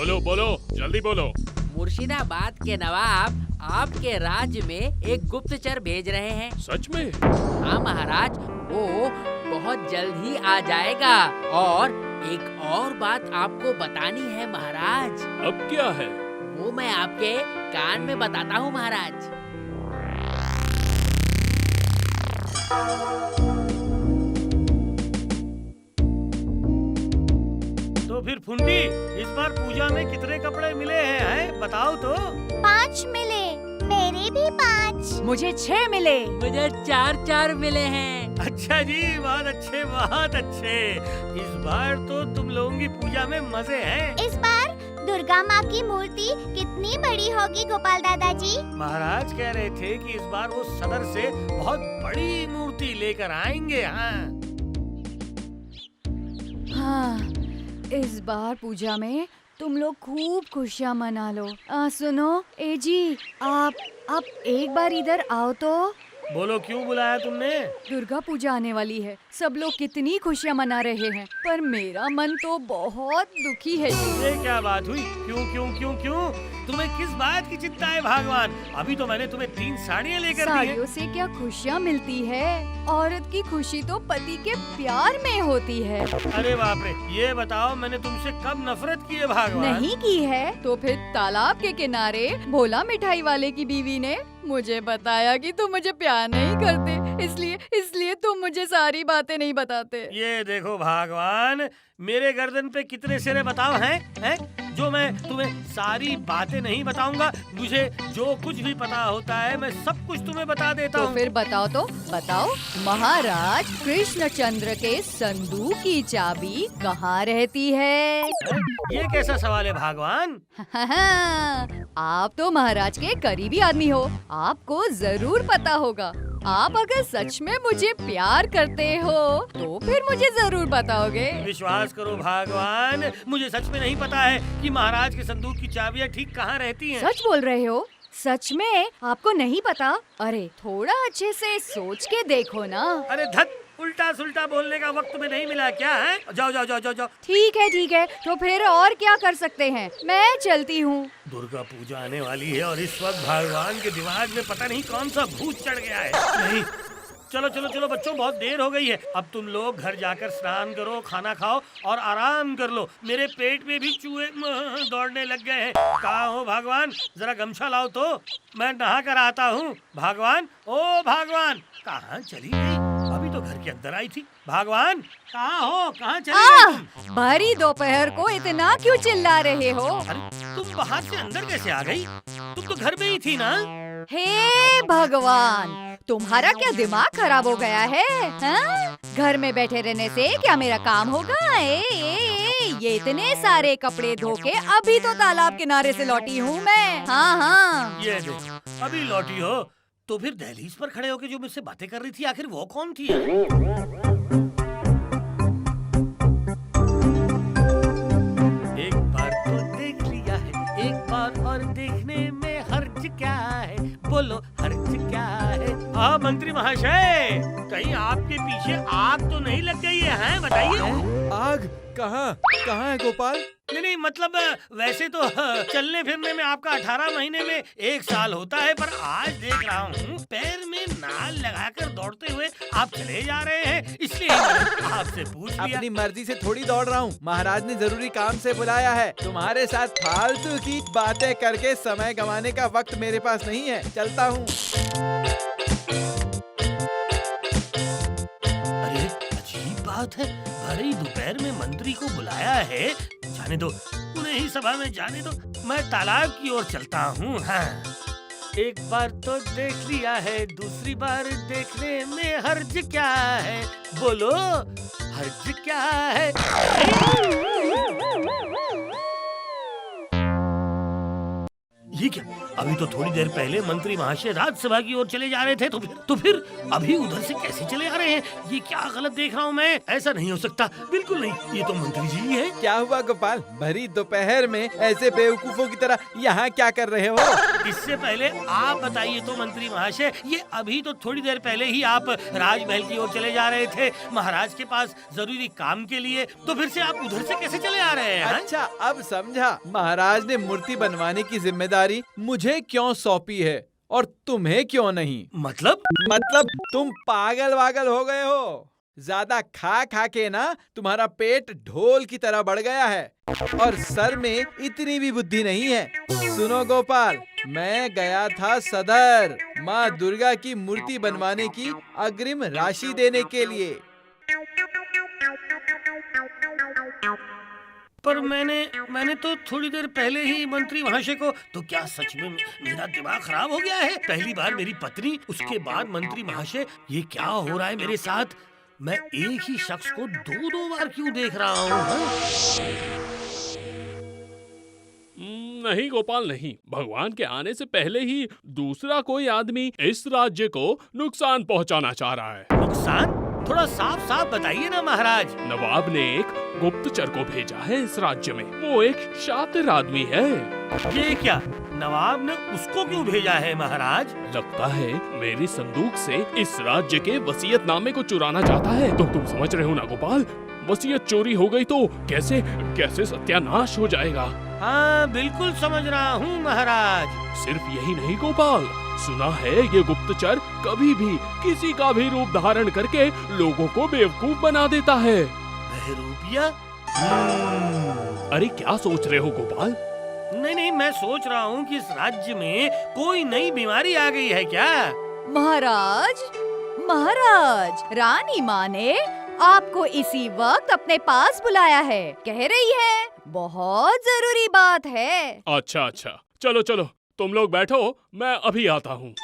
बोलो बोलो, जल्दी बोलो। मुर्शिदाबाद के नवाब आपके राज्य में एक गुप्तचर भेज रहे हैं। सच में? हाँ महाराज, वो बहुत जल्द ही आ जाएगा। और एक और बात आपको बतानी है महाराज। अब क्या है? वो मैं आपके कान में बताता हूँ महाराज। तो फिर फुंडी, इस बार पूजा में कितने कपड़े मिले हैं बताओ तो। 5 मिले। मेरे भी 5। मुझे 6 मिले। मुझे 4 मिले हैं। अच्छा जी, बहुत अच्छे बहुत अच्छे। इस बार तो तुम लोगों की पूजा में मजे हैं। इस बार दुर्गा माँ की मूर्ति कितनी बड़ी होगी गोपाल दादाजी? महाराज कह रहे थे कि इस बार वो सदर से बहुत बड़ी मूर्ति लेकर आएंगे। हाँ, इस बार पूजा में तुम लोग खूब खुशियाँ मना लो। सुनो ए जी, आप एक बार इधर आओ तो। बोलो, क्यों बुलाया तुमने? दुर्गा पूजा आने वाली है, सब लोग कितनी खुशियाँ मना रहे हैं, पर मेरा मन तो बहुत दुखी है जी। ये क्या बात हुई? क्यों क्यों क्यों क्यों? तुम्हें किस बात की चिंता है भगवान? अभी तो मैंने तुम्हें 3 साड़ियाँ लेकर दी हैं। साड़ियों से क्या खुशियाँ मिलती है? औरत की खुशी तो पति के प्यार में होती है। अरे बाप रे, ये बताओ मैंने तुमसे कब नफरत की है भगवान? नहीं की है तो फिर तालाब के किनारे भोला मिठाई वाले की बीवी ने मुझे बताया कि तुम मुझे प्यार नहीं करते, इसलिए तुम मुझे सारी बातें नहीं बताते। ये देखो भगवान, मेरे गर्दन पे कितने सिरे बताओ हैं? जो मैं तुम्हें सारी बातें नहीं बताऊंगा। मुझे जो कुछ भी पता होता है मैं सब कुछ तुम्हें बता देता हूँ। तो फिर बताओ, महाराज कृष्णचंद्र के संदूक की चाबी कहाँ रहती है? ये कैसा सवाल है भगवान? आप तो महाराज के करीबी आदमी हो, आपको जरूर पता होगा। आप अगर सच में मुझे प्यार करते हो तो फिर मुझे जरूर बताओगे। विश्वास करो भगवान, मुझे सच में नहीं पता है कि महाराज के संदूक की चाबियाँ ठीक कहाँ रहती हैं। सच बोल रहे हो? सच में आपको नहीं पता? अरे थोड़ा अच्छे से सोच के देखो ना। अरे धत, उल्टा सुल्टा बोलने का वक्त तुम्हें नहीं मिला क्या है? जाओ जाओ जाओ जाओ जाओ। ठीक है, तो फिर और क्या कर सकते हैं, मैं चलती हूँ। दुर्गा पूजा आने वाली है और इस वक्त भगवान के दिमाग में पता नहीं कौन सा भूत चढ़ गया है। नहीं, चलो चलो चलो बच्चों, बहुत देर हो गई है। अब तुम लोग घर जाकर स्नान करो, खाना खाओ और आराम कर लो। मेरे पेट में भी चूहे दौड़ने लग गए हैं। कहाँ हो भगवान? जरा गमछा लाओ तो, मैं नहा कर आता हूँ। भगवान, ओ भगवान, कहाँ चली गई? अभी तो घर के अंदर आई थी। भगवान, कहाँ हो? कहाँ चली गई तुम? भरी दोपहर को इतना क्यों चिल्ला रहे हो? अरे तुम बाहर से अंदर कैसे आ गई? तुम तो घर में ही थी ना? हे भगवान, तुम्हारा क्या दिमाग खराब हो गया है? हाँ? घर में बैठे रहने से क्या मेरा काम होगा? ये इतने सारे कपड़े धो के अभी तो तालाब किनारे से लौटी हूँ मैं। हाँ। ये देखो, अभी लौटी हो? तो फिर दहलीज पर खड़े होके जो मुझसे बातें कर रही थी, आखिर वो कौन थी? एक बार तो देख लिया है, एक बार और देखने में हर्ज क्या है? बोलो हर्ज क्या है? हाँ मंत्री महाशय, कहीं आपके पीछे आग तो नहीं लग गई है? बताइए। आग? कहाँ है गोपाल? नहीं, मतलब वैसे तो चलने फिरने में आपका 18 महीने में 1 साल होता है, पर आज देख रहा हूँ पैर में नाल लगाकर दौड़ते हुए आप चले जा रहे हैं, इसलिए मैंने आपसे पूछ लिया। अपनी मर्जी से थोड़ी दौड़ रहा हूँ, महाराज ने जरूरी काम से बुलाया है। तुम्हारे साथ फालतू की बातें करके समय गंवाने का वक्त मेरे पास नहीं है, चलता हूँ। अरे अजीब बात है, भरी दोपहर में मंत्री को बुलाया है। जाने दो, उन्हें ही सभा में जाने दो, मैं तालाब की ओर चलता हूँ। हाँ, एक बार तो देख लिया है, दूसरी बार देखने में हर्ज क्या है? बोलो हर्ज क्या है? ये क्या? अभी तो थोड़ी देर पहले मंत्री महाशय राज्यसभा की ओर चले जा रहे थे, तो फिर अभी उधर से कैसे चले आ रहे हैं? ये क्या गलत देख रहा हूँ मैं? ऐसा नहीं हो सकता, बिल्कुल नहीं। ये तो मंत्री जी ही है। क्या हुआ गोपाल, भरी दोपहर में ऐसे बेवकूफों की तरह यहाँ क्या कर रहे हो? इससे पहले आप बताइए तो मंत्री महाशय, ये अभी तो थोड़ी देर पहले ही आप राजमहल की ओर चले जा रहे थे महाराज के पास जरूरी काम के लिए, तो फिर से आप उधर से कैसे चले आ रहे हैं? अच्छा, अब समझा। महाराज ने मूर्ति बनवाने की जिम्मेदारी मुझे क्यों सौंपी है और तुम्हें क्यों नहीं? मतलब तुम पागल वागल हो गए हो। ज्यादा खा खा के ना तुम्हारा पेट ढोल की तरह बढ़ गया है और सर में इतनी भी बुद्धि नहीं है। सुनो गोपाल, मैं गया था सदर माँ दुर्गा की मूर्ति बनवाने की अग्रिम राशि देने के लिए। पर मैंने तो थोड़ी देर पहले ही मंत्री महाशय को, तो क्या सच में मेरा दिमाग खराब हो गया है? पहली बार मेरी पत्नी, उसके बाद मंत्री महाशय, ये क्या हो रहा है मेरे साथ? मैं एक ही शख्स को दो बार क्यों देख रहा हूँ? नहीं गोपाल नहीं, भगवान के आने से पहले ही दूसरा कोई आदमी इस राज्य को नुकसान पहुंचाना चाह रहा है। नुकसान? थोड़ा साफ साफ बताइए ना महाराज। नवाब ने एक गुप्तचर को भेजा है इस राज्य में। वो एक शातिर आदमी है। ये क्या? नवाब ने उसको क्यों भेजा है महाराज? लगता है मेरी संदूक से इस राज्य के वसीयतनामे को चुराना चाहता है। तो तुम समझ रहे हो ना गोपाल, वसीयत चोरी हो गई तो कैसे कैसे सत्यानाश हो जाएगा। हाँ बिल्कुल समझ रहा हूँ महाराज। सिर्फ यही नहीं गोपाल, सुना है ये गुप्तचर कभी भी किसी का भी रूप धारण करके लोगों को बेवकूफ बना देता है। बहरूपिया? अरे क्या सोच रहे हो गोपाल? नहीं, मैं सोच रहा हूँ कि इस राज्य में कोई नई बीमारी आ गई है क्या? महाराज, रानी माँ ने आपको इसी वक्त अपने पास बुलाया है। कह रही है बहुत जरूरी बात है। अच्छा, चलो तुम लोग बैठो, मैं अभी आता हूँ।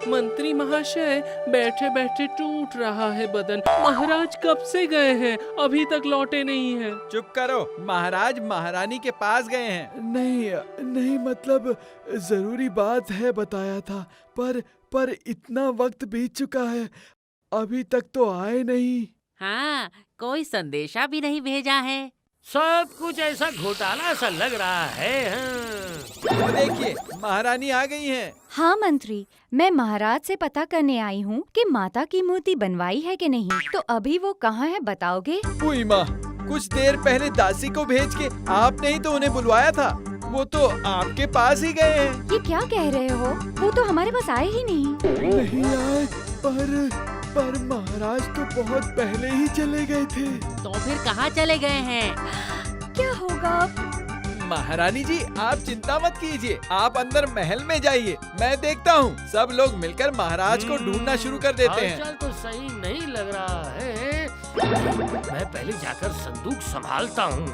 मंत्री महाशय, बैठे बैठे टूट रहा है बदन। महाराज कब से गए हैं, अभी तक लौटे नहीं हैं। चुप करो, महाराज महारानी के पास गए हैं। नहीं मतलब जरूरी बात है बताया था, पर इतना वक्त बीत चुका है, अभी तक तो आए नहीं। हाँ, कोई संदेशा भी नहीं भेजा है। सब कुछ ऐसा घोटाला सा लग रहा है। हाँ। वो देखिए, महारानी आ गई हैं। हाँ मंत्री, मैं महाराज से पता करने आई हूँ कि माता की मूर्ति बनवाई है कि नहीं। तो अभी वो कहाँ है बताओगे? हुई माँ, कुछ देर पहले दासी को भेज के आपने ही तो उन्हें बुलवाया था। वो तो आपके पास ही गए हैं। ये क्या कह रहे हो? वो तो हमारे पास आए ही नहीं। नहीं आए, पर महाराज तो बहुत पहले ही चले गए थे। तो फिर कहाँ चले गए हैं? क्या होगा अब? महारानी जी, आप चिंता मत कीजिए, आप अंदर महल में जाइए, मैं देखता हूँ। सब लोग मिलकर महाराज को ढूंढना शुरू कर देते हैं। हालचाल तो सही नहीं लग रहा है। मैं पहले जाकर संदूक संभालता हूँ।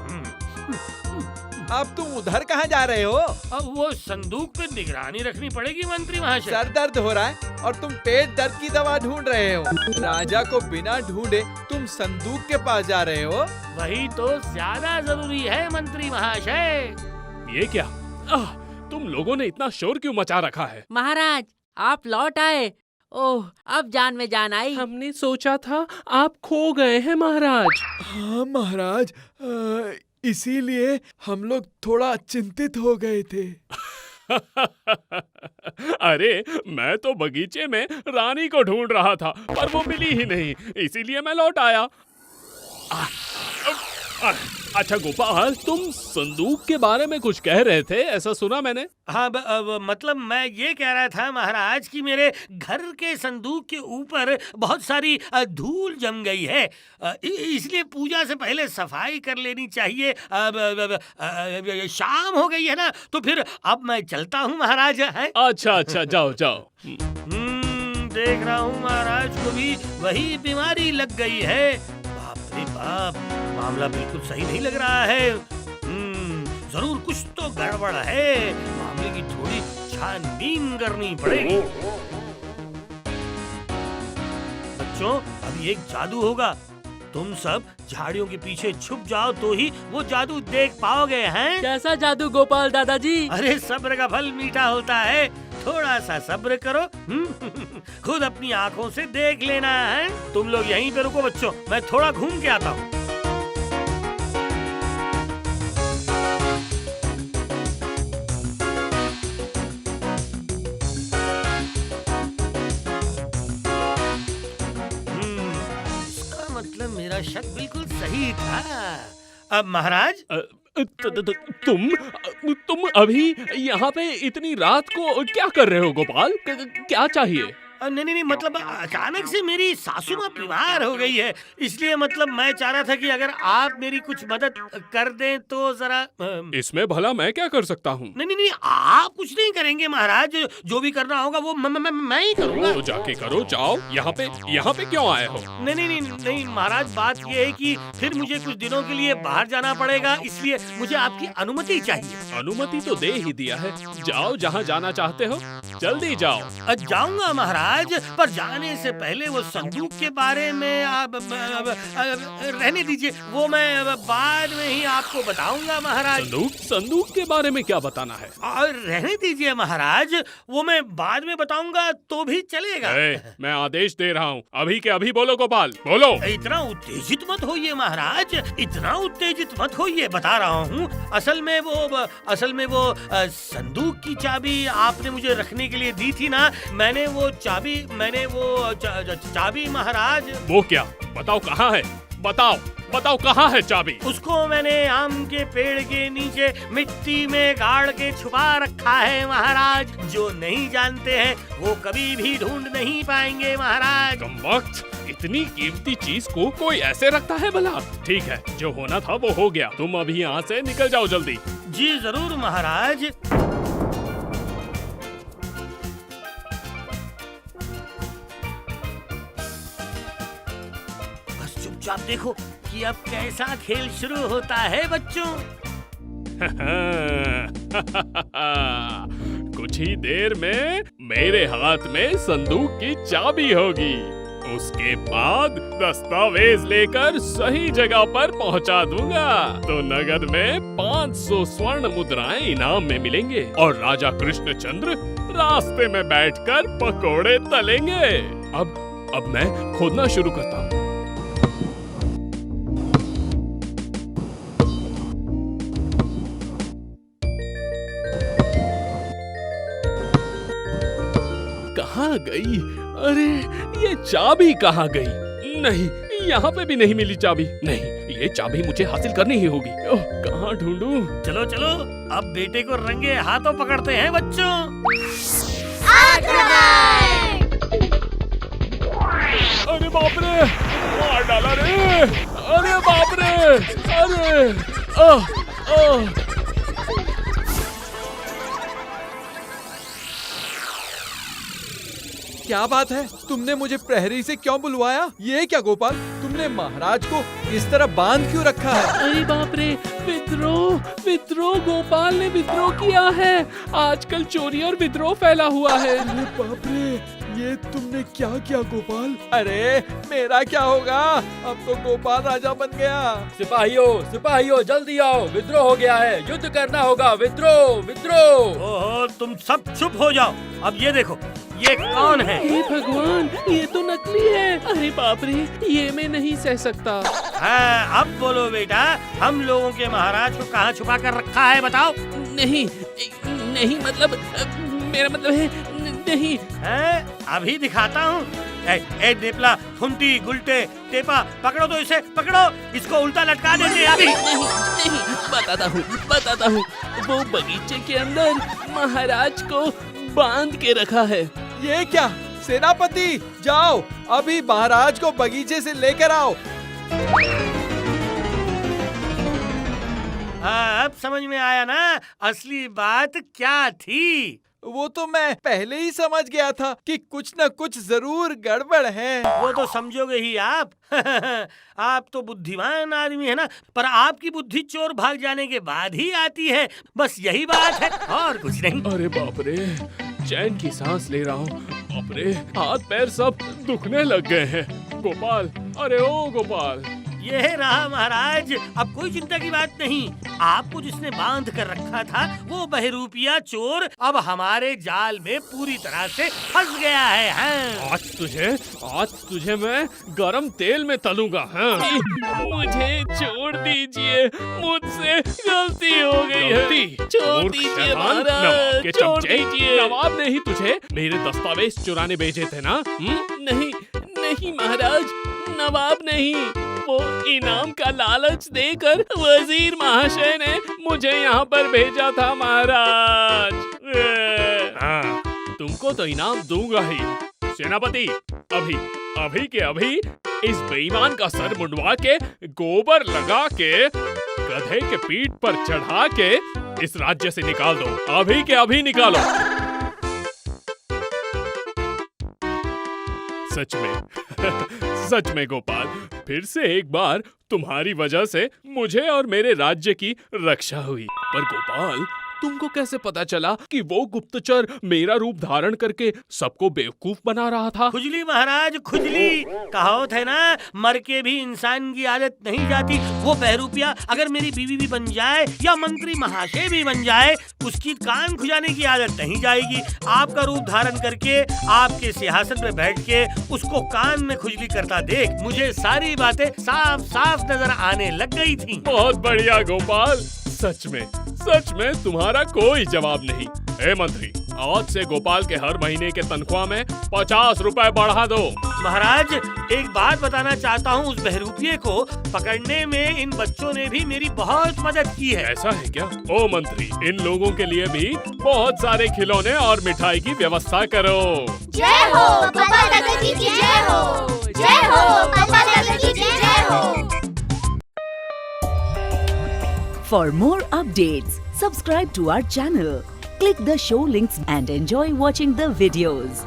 अब तुम उधर कहाँ जा रहे हो? अब वो संदूक पे निगरानी रखनी पड़ेगी मंत्री महाशय। सर दर्द हो रहा है और तुम पेट दर्द की दवा ढूंढ रहे हो। राजा को बिना ढूंढे तुम संदूक के पास जा रहे हो। वही तो ज्यादा जरूरी है मंत्री महाशय। ये क्या? तुम लोगों ने इतना शोर क्यों मचा रखा है? महाराज, आप लौट आए। ओह, अब जान में जान आई। हमने सोचा था आप खो गए हैं महाराज। हाँ महाराज, इसीलिए हम लोग थोड़ा चिंतित हो गए थे। अरे मैं तो बगीचे में रानी को ढूंढ रहा था, पर वो मिली ही नहीं, इसीलिए मैं लौट आया। अच्छा गोपाल, तुम संदूक के बारे में कुछ कह रहे थे, ऐसा सुना मैंने। हाँ, मतलब मैं ये कह रहा था महाराज कि मेरे घर के संदूक के ऊपर बहुत सारी धूल जम गई है, इसलिए पूजा से पहले सफाई कर लेनी चाहिए। शाम हो गई है ना, तो फिर अब मैं चलता हूँ महाराज। है? अच्छा, जाओ। देख रहा हूँ महाराज को भी वही बीमारी लग गई है। बाप रे बाप, मामला बिल्कुल सही नहीं लग रहा है। जरूर कुछ तो गड़बड़ है, मामले की थोड़ी छानबीन करनी पड़ेगी। बच्चों, अभी एक जादू होगा। तुम सब झाड़ियों के पीछे छुप जाओ तो ही वो जादू देख पाओगे, हैं? कैसा जादू गोपाल दादाजी? अरे सब्र का फल मीठा होता है, थोड़ा सा सब्र करो। खुद अपनी आंखों से देख लेना है। तुम लोग यहीं पे रुको बच्चों, मैं थोड़ा घूम के आता हूँ। इसका मतलब मेरा शक बिल्कुल सही था। अब महाराज, तुम अभी यहाँ पे इतनी रात को क्या कर रहे हो गोपाल? क्या चाहिए? नहीं, मतलब अचानक से मेरी सासू माँ बीमार हो गई है, इसलिए मतलब मैं चाह रहा था कि अगर आप मेरी कुछ मदद कर दें तो जरा। इसमें भला मैं क्या कर सकता हूँ? नहीं, आप कुछ नहीं करेंगे महाराज, जो भी करना होगा वो मैं ही करूँगा। तो जाके करो, जाओ। यहाँ पे क्यों आए हो? नहीं महाराज, बात ये है कि फिर मुझे कुछ दिनों के लिए बाहर जाना पड़ेगा, इसलिए मुझे आपकी अनुमति चाहिए। अनुमति तो दे ही दिया है, जाओ जहाँ जाना चाहते हो, जल्दी जाओ। जाऊंगा महाराज, पर जाने से पहले वो संदूक के बारे में आप रहने दीजिए, वो मैं बाद में ही आपको बताऊंगा महाराज। संदूक के बारे में क्या बताना है? और रहने दीजिए महाराज, वो मैं बाद में बताऊंगा तो भी चलेगा। मैं आदेश दे रहा हूँ, अभी के अभी बोलो गोपाल, बोलो। इतना उत्तेजित मत होइए महाराज, इतना उत्तेजित मत होइए, बता रहा हूँ। असल में वो संदूक की चाबी आपने मुझे रखने के लिए दी थी ना, मैंने वो चाबी महाराज। वो क्या? बताओ कहाँ है, बताओ कहाँ है चाबी? उसको मैंने आम के पेड़ के नीचे मिट्टी में गाड़ के छुपा रखा है महाराज। जो नहीं जानते हैं वो कभी भी ढूंढ नहीं पाएंगे महाराज। कमबख्त, इतनी कीमती चीज को कोई ऐसे रखता है भला? ठीक है, जो होना था वो हो गया, तुम अभी यहाँ से निकल जाओ जल्दी। जी जरूर महाराज। आप देखो कि अब कैसा खेल शुरू होता है बच्चों। कुछ ही देर में मेरे हाथ में संदूक की चाबी होगी, उसके बाद दस्तावेज लेकर सही जगह पर पहुंचा दूंगा तो नगद में 500 स्वर्ण मुद्राएं इनाम में मिलेंगे और राजा कृष्णचंद्र रास्ते में बैठकर पकोड़े तलेंगे। अब मैं खोदना शुरू करता हूँ। कहाँ गई? अरे ये चाबी कहाँ गई? नहीं, यहाँ पे भी नहीं मिली चाबी। नहीं, ये चाबी मुझे हासिल करनी ही होगी। ओह, कहाँ ढूंढूं? चलो अब बेटे को रंगे हाथों पकड़ते हैं बच्चों। अरे बाप रे, मार डाला रे! अरे बाप रे! अरे क्या बात है? तुमने मुझे प्रहरी से क्यों बुलवाया? ये क्या गोपाल, तुमने महाराज को इस तरह बांध क्यों रखा है? अरे बाप रे, विद्रोह, गोपाल ने विद्रोह किया है। आजकल चोरी और विद्रोह फैला हुआ है। अरे बाप रे, ये तुमने क्या किया गोपाल? अरे मेरा क्या होगा, अब तो गोपाल राजा बन गया। सिपाहियों जल्दी आओ, विद्रोह हो गया है, युद्ध करना होगा। विद्रोह। ओहो, तुम सब चुप हो जाओ। अब ये देखो, ये कौन है? हे भगवान, ये तो नकली है। अरे बाप रे, ये मैं नहीं सह सकता। हाँ, अब बोलो बेटा, हम लोगों के महाराज को कहाँ छुपा कर रखा है, बताओ। नहीं मतलब, मेरा मतलब है नहीं। अभी दिखाता हूँ। ए नेपला, फुंटी, गुलटे, टेपा, पकड़ो तो इसे, पकड़ो, इसको उल्टा लटका देते अभी। नहीं, बताता हूँ। वो बगीचे के अंदर महाराज को बांध के रखा है। ये क्या? सेनापति, जाओ अभी महाराज को बगीचे से लेकर आओ। हाँ, अब समझ में आया ना असली बात क्या थी। वो तो मैं पहले ही समझ गया था कि कुछ न कुछ जरूर गड़बड़ है। वो तो समझोगे ही आप। आप तो बुद्धिमान आदमी है ना, पर आपकी बुद्धि चोर भाग जाने के बाद ही आती है, बस यही बात है और कुछ नहीं। अरे बाप रे, चैन की सांस ले रहा हूँ। बाप रे, हाथ पैर सब दुखने लग गए हैं। गोपाल, अरे ओ गोपाल। ये रहा महाराज, अब कोई चिंता की बात नहीं। आपको जिसने बांध कर रखा था वो बहरूपिया चोर अब हमारे जाल में पूरी तरह से फंस गया है। हाँ। आज तुझे मैं गरम तेल में तलूंगा। हाँ। मुझे छोड़ दीजिए, मुझसे गलती हो गई है। छोड़ दीजिए महाराज, छोड़ दीजिए। नवाब ने ही तुझे मेरे दस्तावेज चुराने भेजे थे ना? नहीं नहीं महाराज, नवाब नहीं, वो इनाम का लालच देकर वजीर महाशय ने मुझे यहाँ पर भेजा था महाराज। हाँ, तुमको तो इनाम दूंगा ही। सेनापति, अभी के अभी इस बेईमान का सर मुंडवा के, गोबर लगा के, गधे के पीठ पर चढ़ा के इस राज्य से निकाल दो। अभी के अभी निकालो। सच में गोपाल, फिर से एक बार तुम्हारी वजह से मुझे और मेरे राज्य की रक्षा हुई। पर गोपाल, तुमको कैसे पता चला कि वो गुप्तचर मेरा रूप धारण करके सबको बेवकूफ बना रहा था? खुजली महाराज, खुजली। कहावत है ना, मर के भी इंसान की आदत नहीं जाती। वो बहरूपिया अगर मेरी बीवी भी बन जाए या मंत्री महाशय भी बन जाए, उसकी कान खुजाने की आदत नहीं जाएगी। आपका रूप धारण करके आपके सिंहासन पे बैठ के उसको कान में खुजली करता देख मुझे सारी बातें साफ साफ नजर आने लग गई थी। बहुत बढ़िया गोपाल, सच में तुम्हारा कोई जवाब नहीं। हे मंत्री, आज से गोपाल के हर महीने के तनख्वाह में 50 रुपए बढ़ा दो। महाराज, एक बात बताना चाहता हूँ, उस बहरूपिये को पकड़ने में इन बच्चों ने भी मेरी बहुत मदद की है। ऐसा है क्या? ओ मंत्री, इन लोगों के लिए भी बहुत सारे खिलौने और मिठाई की व्यवस्था करो। जय हो गोपाल दादा की जय हो, जय हो गोपाल दादा की जय हो। For more updates, subscribe to our channel, click the show links and enjoy watching the videos.